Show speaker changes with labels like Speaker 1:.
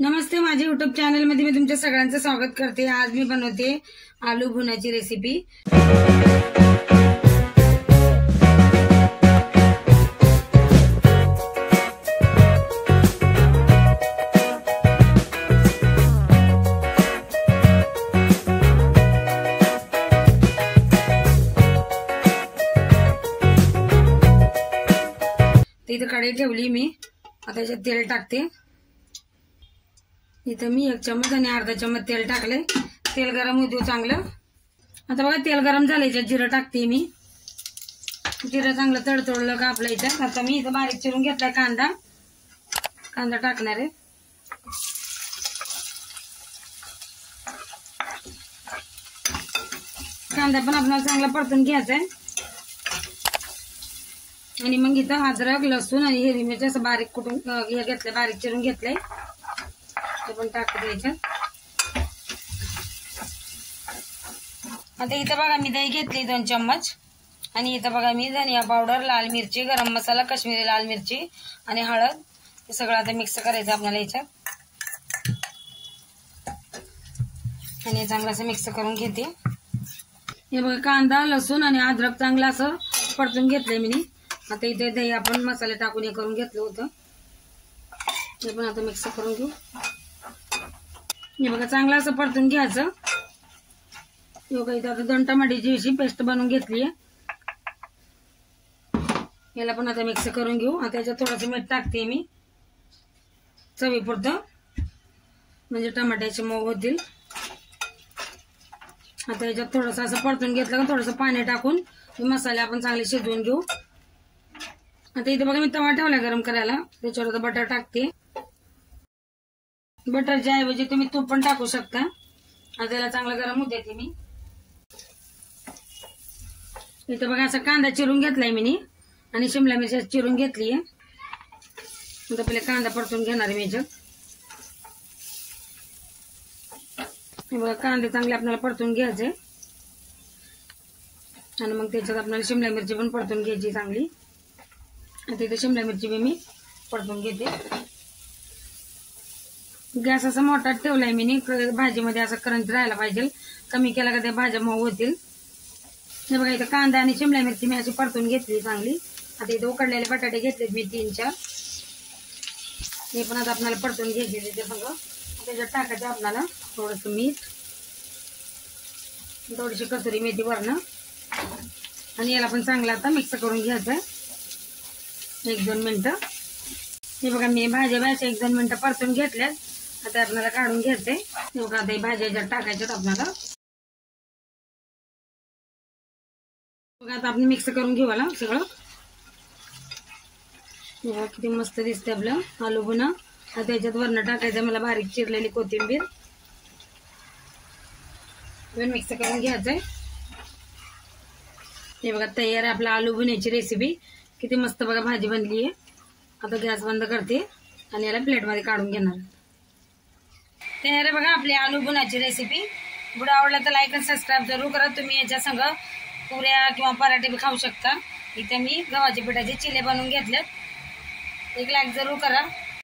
Speaker 1: नमस्ते, माझ्या YouTube channel मध्ये मी तुमच्या सगळ्यांचं स्वागत करते। आज मी बनवते आलू भुनाची रेसिपी। इथे कढई ठेवली मी, आता याच्यात तेल टाकते। इथे मी 1 चम्मच आणि अर्धा चम्मच तेल टाकले। तेल गरम होऊ देऊ चांगलं। आता बघा तेल गरम झालं, याच्यात जिरं टाकते मी। जिरं चांगलं तडतडलं का आपल्या याच्यात आता मी इथं बारीक चिरून घेतलाय कांदा टाकणार आहे। कांदा पण आपल्याला चांगला परतून घ्यायचा आहे। आणि मग इथं अद्रक, लसूण आणि हिरवी मिरची असं बारीक कुटून घेतलंय, बारीक चिरून घेतलंय, ते पण टाकते याच्यात। आता इथं बघा मी दही घेतली 2 चम्मच आणि इथं बघा मी धनिया पावडर, लाल मिरची, गरम मसाला, काश्मीरी लाल मिरची आणि हळद हे सगळं आता मिक्स करायचं आपल्याला याच्यात। आणि चांगलं असं मिक्स करून घेते। हे बघा कांदा, लसूण आणि अद्रक चांगलं असं परतून घेतलंय मी। आता इथे दही आपण मसाले टाकून हे करून घेतलं होतं, हे पण आता मिक्स करून घेऊ। हे बघा चांगलं असं परतून घ्यायचं। इथे आता 2 टमाट्याची अशी पेस्ट बनवून घेतली आहे, याला पण आता मिक्स करून घेऊ। आता याच्यात थोडंसं मीठ टाकते मी चवीपुरतं, म्हणजे टमाट्याचे मऊ होतील। आता याच्यात थोडंसं असं परतून घेतलं का थोडंसं पाणी टाकून हे मसाले आपण चांगले शिजवून घेऊ। आता इथे बघा मी तवा ठेवला गरम करायला, त्याच्यावर बटर टाकते। बटरच्या ऐवजी तुम्ही तूप पण टाकू शकता। आता त्याला चांगलं गरम होऊ देते मी। इथे बघा असा कांदा चिरून घेतलाय मी आणि शिमला मिरची चिरून घेतली आहे। आता पहिले कांदा परतून घेणार आहे मी याच्यात। बघा कांदे चांगले आपल्याला परतून घ्यायचे आणि मग त्याच्यात आपल्याला शिमला मिरची पण परतून घ्यायची चांगली। आता इथे शिमला मिरची बी मी परतून घेते। गॅस असा मोठा ठेवलाय मी, भाजीमध्ये असं करंट राहायला पाहिजे, कमी केला का त्या भाज्या मऊ होतील। हे बघा इथं कांदा आणि शिमला मिरची मी अशी परतून घेतली चांगली। आता इथे उकडलेले बटाटे घेतलेत मी 3-4, हे पण आता आपल्याला परतून घ्यायचे त्याच्या सगळं। त्याच्यात टाकायचं आपल्याला थोडंसं मीठ, थोडीशी कसुरी मेथी वरण, आणि याला पण चांगलं आता मिक्स करून घ्यायचं 1-2 मिनिटं। हे बघा मी भाज्या 1-2 मिनिटं परतून घेतल्यात, आता आपल्याला काढून घ्यायचंय। हे बघा आता भाज्या याच्यात टाकायच्यात आपल्याला। बघा आता आपण मिक्स करून घेऊ आला सगळं। बघा किती मस्त दिसते आपलं आलू भुना। आता याच्यात वरण टाकायचं मला बारीक चिरलेली कोथिंबीर, मिक्स करून घ्यायचंय। हे बघा तयार आहे आपला आलू भुन्याची रेसिपी। किती मस्त बघा भाजी बनली आहे। आता गॅस बंद करते आणि याला प्लेट मध्ये काढून घेणार। तयार आहे बघा आपली आलू भुनाची रेसिपी। व्हिडिओ आवडला तर लाईक आणि सबस्क्राईब जरूर करा। तुम्ही याच्या संग पुऱ्या किंवा पराठे बी खाऊ शकता। इथे मी गव्हाच्या पिठाचे चिले बनवून घेतलेत, एक लाईक जरूर करा।